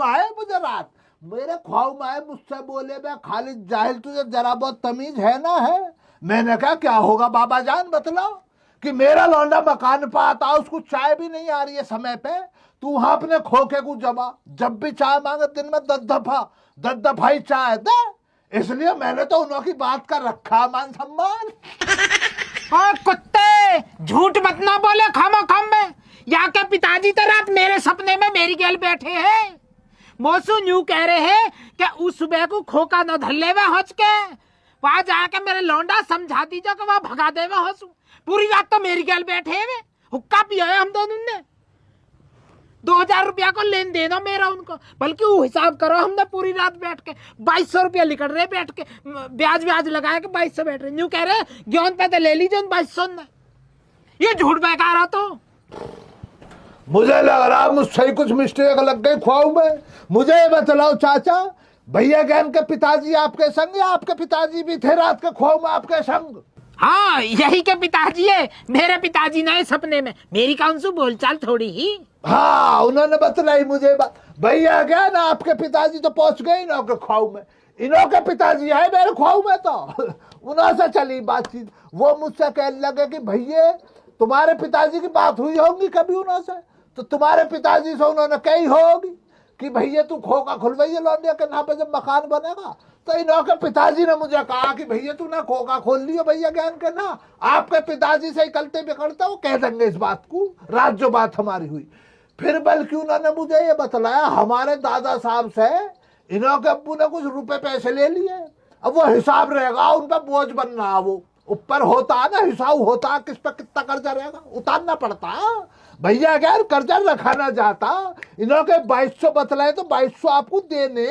आए मुझे रात मेरे ख्वाब में आए, मुझसे बोले मैं खालिद जाहिल तुझे जरा बहुत तमीज है ना है। मैंने कहा क्या होगा बाबा जान बतलाओ। कि मेरा लौंडा मकान पे आता, उसको चाय भी नहीं आ रही है समय पे, तू वहां अपने खोखे को जमा, जब भी चाय मांगे दिन में 10 दफा ही चाय दे। इसलिए मैंने तो उन्होंने बात कर रखा मान सम्मान। और कुत्ते झूठ मत ना बोले खामा खाम में। यहाँ के पिताजी तो रात मेरे सपने में मेरी गैल बैठे हैं। मोसू न्यू कह रहे हैं कि उस सुबह को खोका न धल्ले में हंस के वहां जाके मेरे लौंडा समझा दीजिए कि वहां भगा दे में हंसू। पूरी रात तो मेरी गैल बैठे हैं, हुक्का पिया है हम दोनों ने। 2000 रुपया को लेन देना मेरा उनको, बल्कि वो हिसाब करो हमने पूरी रात बैठ के 2200 रुपया लिखट रहे बैठ के, ब्याज लगाया कि 2200 बैठ रहे। न्यू कह रहे ज्ञान पे तो ले लीजिए 2200 ने। ये झूठ बेकार है। तो मुझे लग रहा मुझसे कुछ मिस्टेक लग गई ख्वाब में। मुझे ये बतलाओ चाचा, भैया ज्ञान के पिताजी आपके संग या आपके पिताजी भी थे रात के ख्वाब में आपके संग? हाँ यही के पिताजी है, मेरे पिताजी नए सपने में। मेरी कौन सी बोलचाल थोड़ी ही। हाँ उन्होंने बतलाई मुझे बात। भैया ज्ञान आपके पिताजी तो पहुंच गए इन्हों के ख्वाब में, इन्हों के पिताजी आए मेरे ख्वाब में। तो उन्होंने से चली बातचीत। वो मुझसे कहने लगे कि भैया तुम्हारे पिताजी की बात हुई होगी कभी उन्होंने से? तो तुम्हारे पिताजी से उन्होंने कही होगी कि भैया तू खोखा खुलवाइए लौंडिया के नाम पे जब मकान बनेगा। तो इन्हों के पिताजी ने मुझे कहा कि भैया तू ना खोखा खोल लियो भैया ज्ञान के ना, आपके पिताजी से ही कलते बिकड़ते वो कह देंगे इस बात को। रात जो बात हमारी हुई फिर बल्कि उन्होंने मुझे ये बतलाया हमारे दादा साहब से इन्हों के अब्बू ने कुछ रुपए पैसे ले लिए। अब वो हिसाब रहेगा उन पर बोझ बन रहा, वो ऊपर होता है ना हिसाब होता किस पर कितना कर्जा रहेगा उतारना पड़ता। भैया क्या कर्जा रखाना जाता, इन्हों के 2200 बतलाए तो 2200 आपको देने,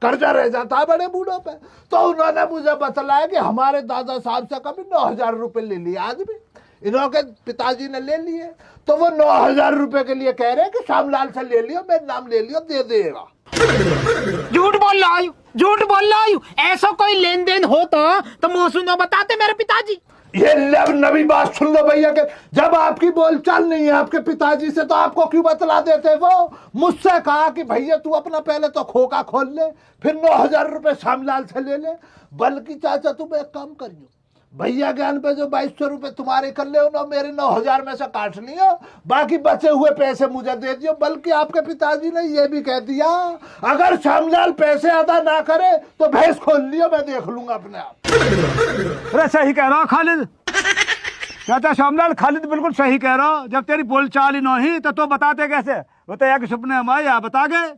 कर्जा रह जाता है बड़े बूढ़ों पे। तो उन्होंने मुझे बतलाया कि हमारे दादा साहब से कभी 9000 रुपए ले लिए आज भी, इन्हों के पिताजी ने ले लिए। तो वो 9000 रुपए के लिए कह रहे हैं कि श्यामलाल से ले लियो, मेरा नाम ले लियो, दे देगा। झूठ बोल रहा हूँ, झूठ बोल रहा हूँ। ऐसा कोई लेन देन होता तो मोसू न बताते मेरे पिताजी। ये नवी बात सुन लो भैया के, जब आपकी बोलचाल नहीं है आपके पिताजी से तो आपको क्यों बतला देते? वो मुझसे कहा कि भैया तू अपना पहले तो खोखा खोल ले, फिर 9000 रुपए श्यामलाल से ले ले। बल्कि चाचा तुम एक काम करियो, भैया ज्ञान पे जो 2200 रुपए तुम्हारे कर ले उन्होंने मेरे 9000 में से काट लियो, बाकी बचे हुए पैसे मुझे दे दियो। बल्कि आपके पिताजी ने ये भी कह दिया अगर श्यामलाल पैसे अदा ना करे तो भैंस खोल लियो, मैं देख लूंगा अपने आप। अरे सही कह रहा खालिद चाचा, श्यामलाल खालिद बिल्कुल सही कह रहा। जब तेरी बोलचाल ही नहीं तो बताते कैसे? वो तो एक सपने हम आए बता गए।